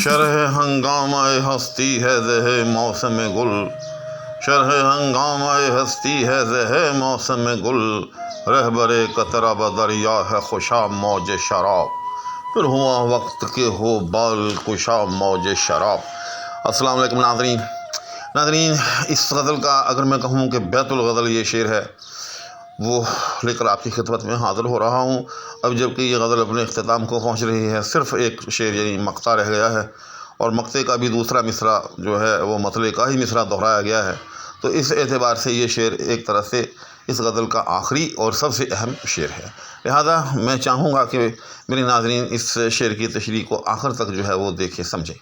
شرح ہنگامہ ہستی ہے زہ موسم گل، شرح ہنگامہ ہستی ہے زہ موسم گل، رہبر قطرہ بدریا ہے خوشا موج شراب، پھر ہوا وقت کے ہو بال کشا موج شراب۔ السلام علیکم ناظرین، اس غزل کا اگر میں کہوں کہ بیت الغزل یہ شعر ہے وہ لے کر آپ کی خدمت میں حاضر ہو رہا ہوں۔ اب جبکہ یہ غزل اپنے اختتام کو پہنچ رہی ہے، صرف ایک شعر یعنی مقطع رہ گیا ہے، اور مقطع کا بھی دوسرا مصرع جو ہے وہ مطلع کا ہی مصرع دہرایا گیا ہے، تو اس اعتبار سے یہ شعر ایک طرح سے اس غزل کا آخری اور سب سے اہم شعر ہے۔ لہذا میں چاہوں گا کہ میرے ناظرین اس شعر کی تشریح کو آخر تک جو ہے وہ دیکھیں سمجھیں۔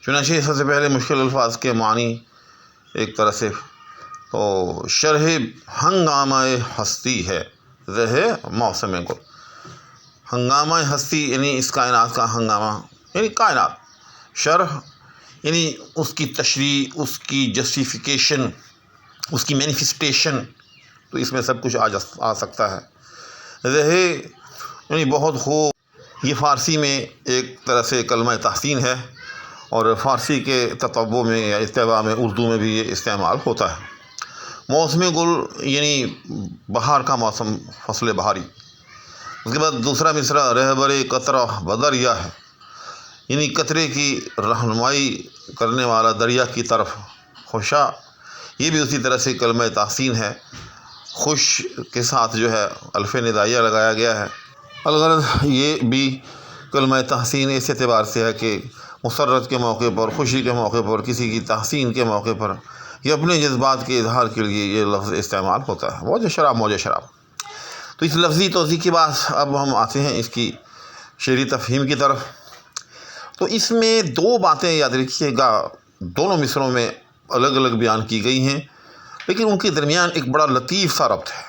چنانچہ سب سے پہلے مشکل الفاظ کے معنی ایک طرح سے تو شرح ہنگامہ ہستی ہے زہ موسم گل۔ ہنگامہ ہستی یعنی اس کائنات کا ہنگامہ یعنی کائنات، شرح یعنی اس کی تشریح، اس کی جسٹیفیکیشن، اس کی مینیفسٹیشن، تو اس میں سب کچھ آ سکتا ہے۔ زہ یعنی بہت خوب، یہ فارسی میں ایک طرح سے کلمہ تحسین ہے، اور فارسی کے تتبع میں یا اتباع میں اردو میں بھی یہ استعمال ہوتا ہے۔ موسم گل یعنی بہار کا موسم، فصل بہاری۔ اس کے بعد دوسرا مصرع رہبر قطرہ بدریا ہے، یعنی قطرے کی رہنمائی کرنے والا دریا کی طرف، خوشا یہ بھی اسی طرح سے کلمہ تحسین ہے، خوش کے ساتھ جو ہے الف ندائیہ لگایا گیا ہے۔ الغرض یہ بھی کلمہ تحسین اس اعتبار سے ہے کہ مسرت کے موقع پر، خوشی کے موقع پر، کسی کی تحسین کے موقع پر یہ اپنے جذبات کے اظہار کے لیے یہ لفظ استعمال ہوتا ہے، موج شراب موج شراب۔ تو اس لفظی توضیح کے بعد اب ہم آتے ہیں اس کی شعری تفہیم کی طرف۔ تو اس میں دو باتیں یاد رکھیے گا، دونوں مصروں میں الگ الگ بیان کی گئی ہیں، لیکن ان کے درمیان ایک بڑا لطیف سا ربط ہے۔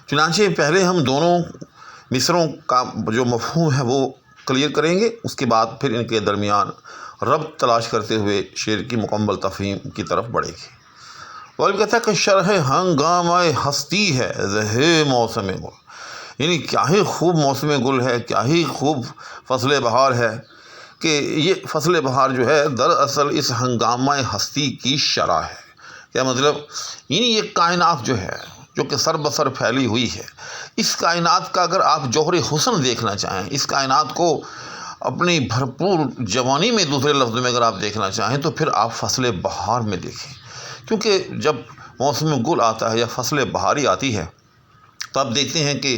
چنانچہ پہلے ہم دونوں مصروں کا جو مفہوم ہے وہ کلیئر کریں گے، اس کے بعد پھر ان کے درمیان ربط تلاش کرتے ہوئے شعر کی مکمل تفہیم کی طرف بڑھے گی۔ غالب کہتا ہے کہ شرح ہنگامہ ہستی ہے زہ موسم گل، یعنی کیا ہی خوب موسم گل ہے، کیا ہی خوب فصل بہار ہے، کہ یہ فصل بہار جو ہے دراصل اس ہنگامہ ہستی کی شرح ہے۔ کیا مطلب؟ یعنی یہ کائنات جو ہے، جو کہ سر بسر پھیلی ہوئی ہے، اس کائنات کا اگر آپ جوہر حسن دیکھنا چاہیں، اس کائنات کو اپنی بھرپور جوانی میں دوسرے لفظ میں اگر آپ دیکھنا چاہیں تو پھر آپ فصل بہار میں دیکھیں، کیونکہ جب موسم گل آتا ہے یا فصل بہاری آتی ہے تو آپ دیکھتے ہیں کہ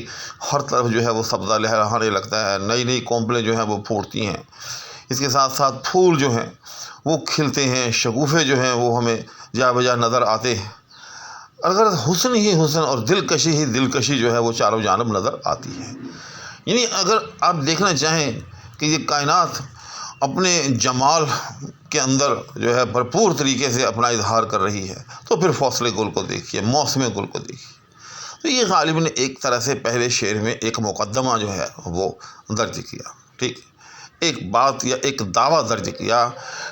ہر طرف جو ہے وہ سبزہ لہرانے لگتا ہے، نئی نئی کونپلیں جو ہیں وہ پھوٹتی ہیں، اس کے ساتھ ساتھ پھول جو ہیں وہ کھلتے ہیں، شگوفے جو ہیں وہ ہمیں جا بجا نظر آتے ہیں، اگر حسن ہی حسن اور دلکشی ہی دلکشی جو ہے وہ چاروں جانب نظر آتی ہے۔ یعنی اگر آپ دیکھنا چاہیں کہ یہ کائنات اپنے جمال کے اندر جو ہے بھرپور طریقے سے اپنا اظہار کر رہی ہے تو پھر فصل گل کو دیکھیے، موسم گل کو دیکھیے۔ تو یہ غالب نے ایک طرح سے پہلے شعر میں ایک مقدمہ جو ہے وہ درج کیا، ٹھیک، ایک بات یا ایک دعویٰ درج کیا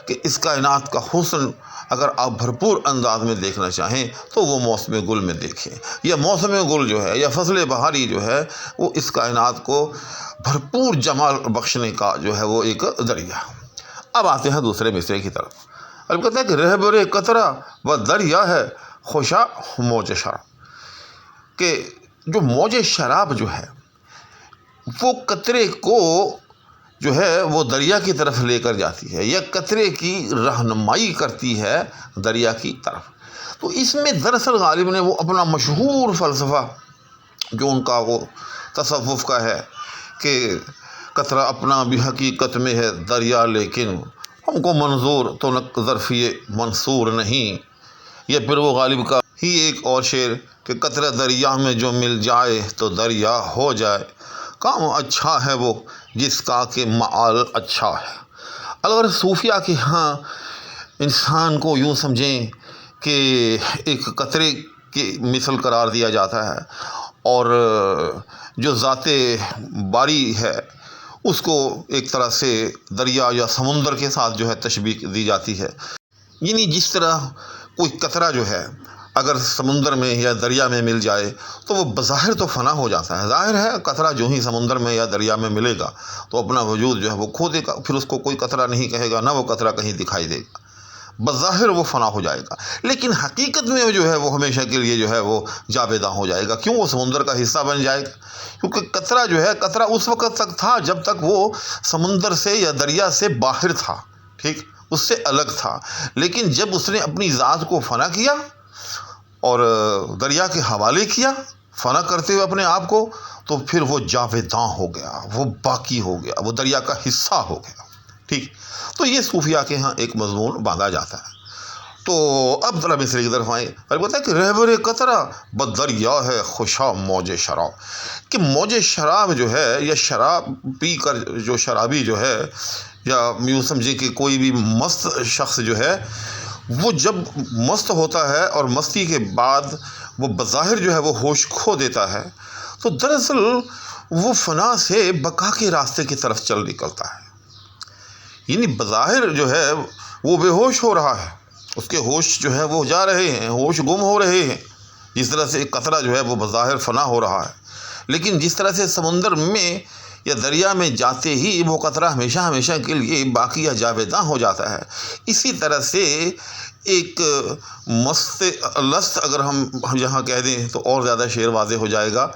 کہ اس کائنات کا حسن اگر آپ بھرپور انداز میں دیکھنا چاہیں تو وہ موسم گل میں دیکھیں، یا موسم گل جو ہے یا فصل بہاری جو ہے وہ اس کائنات کو بھرپور جمال بخشنے کا جو ہے وہ ایک ذریعہ۔ اب آتے ہیں دوسرے مصرعے کی طرف۔ اب کہتا ہے کہ رہبر قطرہ و دریا ہے خوشا موج شراب، کہ جو موج شراب جو ہے وہ قطرے کو جو ہے وہ دریا کی طرف لے کر جاتی ہے، یا قطرے کی رہنمائی کرتی ہے دریا کی طرف۔ تو اس میں دراصل غالب نے وہ اپنا مشہور فلسفہ جو ان کا وہ تصوف کا ہے کہ قطرہ اپنا بھی حقیقت میں ہے دریا، لیکن ہم کو منظور تو ظرفی منصور نہیں، یا پھر وہ غالب کا ہی ایک اور شعر کہ قطرہ دریا میں جو مل جائے تو دریا ہو جائے، کام اچھا ہے وہ جس کا کہ معال اچھا ہے۔ اگر صوفیہ کے ہاں انسان کو یوں سمجھیں کہ ایک قطرے کی مثل قرار دیا جاتا ہے، اور جو ذات باری ہے اس کو ایک طرح سے دریا یا سمندر کے ساتھ جو ہے تشبیہ دی جاتی ہے۔ یعنی جس طرح کوئی قطرہ جو ہے اگر سمندر میں یا دریا میں مل جائے تو وہ بظاہر تو فنا ہو جاتا ہے. ظاہر ہے قطرہ جو ہی سمندر میں یا دریا میں ملے گا تو اپنا وجود جو ہے وہ کھو دے گا، پھر اس کو کوئی قطرہ نہیں کہے گا، نہ وہ قطرہ کہیں دکھائی دے گا، بظاہر وہ فنا ہو جائے گا. لیکن حقیقت میں جو ہے وہ ہمیشہ کے لیے جو ہے وہ جاویداں ہو جائے گا. کیوں؟ وہ سمندر کا حصہ بن جائے گا. کیونکہ قطرہ جو ہے، قطرہ اس وقت تک تھا جب تک وہ سمندر سے یا دریا سے باہر تھا، ٹھیک، اس سے الگ تھا. لیکن جب اس نے اپنی ذات کو فنا کیا اور دریا کے حوالے کیا، فنا کرتے ہوئے اپنے آپ کو، تو پھر وہ جاویداں ہو گیا، وہ باقی ہو گیا، وہ دریا کا حصہ ہو گیا. ٹھیک، تو یہ صوفیہ کے ہاں ایک مضمون باندھا جاتا ہے. تو اب ذرا مصرے کی طرف آئیں. پھر بولتا ہے کہ رہبر قطرہ بدریا ہے خوشا موج شراب، کہ موج شراب جو ہے، یا شراب پی کر جو شرابی جو ہے، یا یوں سمجھے کہ کوئی بھی مست شخص جو ہے، وہ جب مست ہوتا ہے اور مستی کے بعد وہ بظاہر جو ہے وہ ہوش کھو دیتا ہے، تو دراصل وہ فنا سے بقا کے راستے کی طرف چل نکلتا ہے. یعنی بظاہر جو ہے وہ بے ہوش ہو رہا ہے، اس کے ہوش جو ہے وہ جا رہے ہیں، ہوش گم ہو رہے ہیں. جس طرح سے ایک قطرہ جو ہے وہ بظاہر فنا ہو رہا ہے، لیکن جس طرح سے سمندر میں یا دریا میں جاتے ہی وہ قطرہ ہمیشہ ہمیشہ کے لیے باقی یا جاویداں ہو جاتا ہے، اسی طرح سے ایک مست لست اگر ہم یہاں کہہ دیں تو اور زیادہ شعر واضح ہو جائے گا،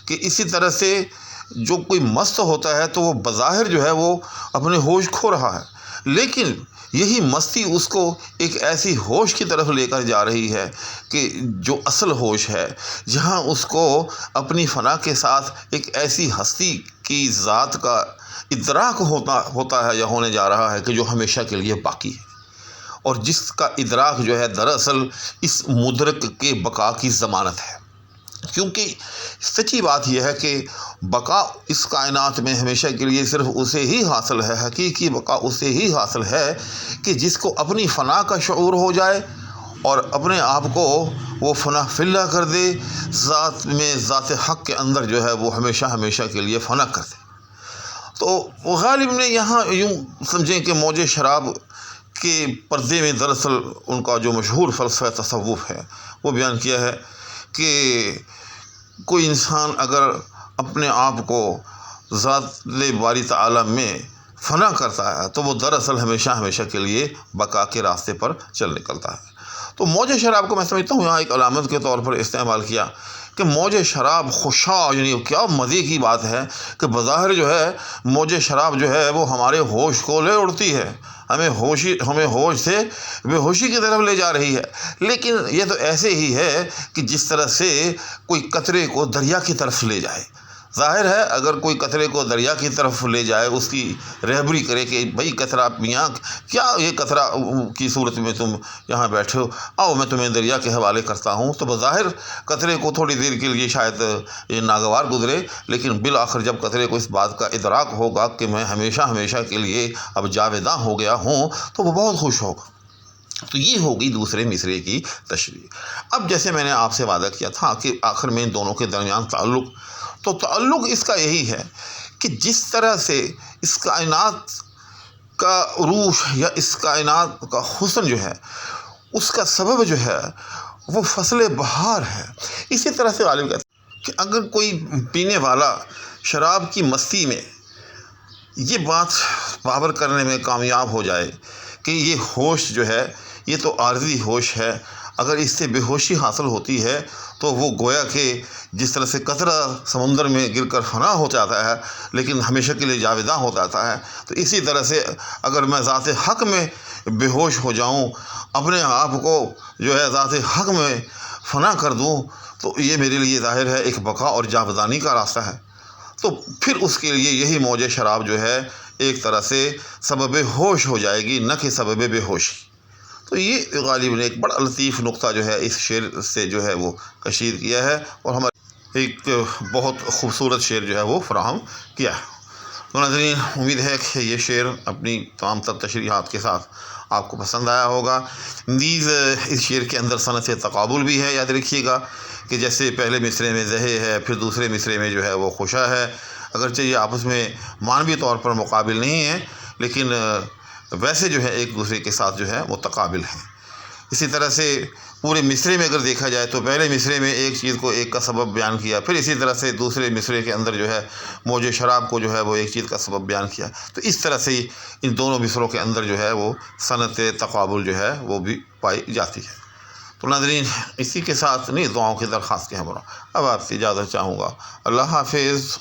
کہ اسی طرح سے جو کوئی مست ہوتا ہے تو وہ بظاہر جو ہے وہ اپنے ہوش کھو رہا ہے، لیکن یہی مستی اس کو ایک ایسی ہوش کی طرف لے کر جا رہی ہے کہ جو اصل ہوش ہے، جہاں اس کو اپنی فنا کے ساتھ ایک ایسی ہستی کی ذات کا ادراک ہوتا ہے یا ہونے جا رہا ہے کہ جو ہمیشہ کے لیے باقی ہے، اور جس کا ادراک جو ہے دراصل اس مدرک کے بقا کی ضمانت ہے. کیونکہ سچی بات یہ ہے کہ بقا اس کائنات میں ہمیشہ کے لیے صرف اسے ہی حاصل ہے، حقیقی بقا اسے ہی حاصل ہے کہ جس کو اپنی فنا کا شعور ہو جائے اور اپنے آپ کو وہ فنا فلہ کر دے، ذات میں ذات حق کے اندر جو ہے وہ ہمیشہ ہمیشہ کے لیے فنا کر دے. تو غالب نے یہاں یوں سمجھیں کہ موج شراب کے پردے میں دراصل ان کا جو مشہور فلسفہ تصوف ہے وہ بیان کیا ہے کہ کوئی انسان اگر اپنے آپ کو ذات باری تعالی میں فنا کرتا ہے تو وہ دراصل ہمیشہ ہمیشہ کے لیے بقا کے راستے پر چل نکلتا ہے. تو موج شراب کو میں سمجھتا ہوں یہاں ایک علامت کے طور پر استعمال کیا کہ موج شراب خوشا، یعنی کیا مزے کی بات ہے کہ بظاہر جو ہے موج شراب جو ہے وہ ہمارے ہوش کو لے اڑتی ہے، ہمیں ہوش سے بے ہوشی کی طرف لے جا رہی ہے. لیکن یہ تو ایسے ہی ہے کہ جس طرح سے کوئی قطرے کو دریا کی طرف لے جائے. ظاہر ہے اگر کوئی قطرے کو دریا کی طرف لے جائے، اس کی رہبری کرے کہ بھائی قطرہ میاں کیا یہ قطرہ کی صورت میں تم یہاں بیٹھے ہو، آؤ میں تمہیں دریا کے حوالے کرتا ہوں، تو بظاہر قطرے کو تھوڑی دیر کے لیے شاید یہ ناگوار گزرے، لیکن بالآخر جب قطرے کو اس بات کا ادراک ہوگا کہ میں ہمیشہ ہمیشہ کے لیے اب جاویداں ہو گیا ہوں، تو وہ بہت خوش ہوگا. تو یہ ہوگی دوسرے مصرے کی تشریح. اب جیسے میں نے آپ سے وعدہ کیا تھا کہ آخر میں ان دونوں کے درمیان تعلق، تو تعلق اس کا یہی ہے کہ جس طرح سے اس کائنات کا عروج یا اس کائنات کا حسن جو ہے اس کا سبب جو ہے وہ فصل بہار ہے، اسی طرح سے غالب کہتے ہیں کہ اگر کوئی پینے والا شراب کی مستی میں یہ بات باور کرنے میں کامیاب ہو جائے کہ یہ ہوش جو ہے یہ تو عارضی ہوش ہے، اگر اس سے بے ہوشی حاصل ہوتی ہے تو وہ گویا کہ جس طرح سے قطرہ سمندر میں گر کر فنا ہو جاتا ہے لیکن ہمیشہ کے لیے جاویداں ہو جاتا ہے، تو اسی طرح سے اگر میں ذات حق میں بے ہوش ہو جاؤں، اپنے آپ کو جو ہے ذات حق میں فنا کر دوں، تو یہ میرے لیے ظاہر ہے ایک بقا اور جاودانی کا راستہ ہے. تو پھر اس کے لیے یہی موج شراب جو ہے ایک طرح سے سبب ہوش ہو جائے گی، نہ کہ سبب بے ہوشی. تو یہ غالب نے ایک بڑا لطیف نقطہ جو ہے اس شعر سے جو ہے وہ کشید کیا ہے اور ہمارے ایک بہت خوبصورت شعر جو ہے وہ فراہم کیا ہے. تو ناظرین، امید ہے کہ یہ شعر اپنی تمام تر تشریحات کے ساتھ آپ کو پسند آیا ہوگا. نیز اس شعر کے اندر صنعت تقابل بھی ہے، یاد رکھیے گا کہ جیسے پہلے مصرے میں زہے ہے، پھر دوسرے مصرے میں جو ہے وہ خوشا ہے. اگرچہ یہ آپس میں معنوی طور پر مقابل نہیں ہیں، لیکن ویسے جو ہے ایک دوسرے کے ساتھ جو ہے وہ تقابل ہیں. اسی طرح سے پورے مصرے میں اگر دیکھا جائے تو پہلے مصرے میں ایک چیز کو ایک کا سبب بیان کیا، پھر اسی طرح سے دوسرے مصرے کے اندر جو ہے موج شراب کو جو ہے وہ ایک چیز کا سبب بیان کیا. تو اس طرح سے ان دونوں مصروں کے اندر جو ہے وہ صنعت تقابل جو ہے وہ بھی پائی جاتی ہے. تو ناظرین، اسی کے ساتھ نہیں دعاؤں کی درخواست کے ہمراہ اب آپ سے اجازت چاہوں گا. اللہ حافظ.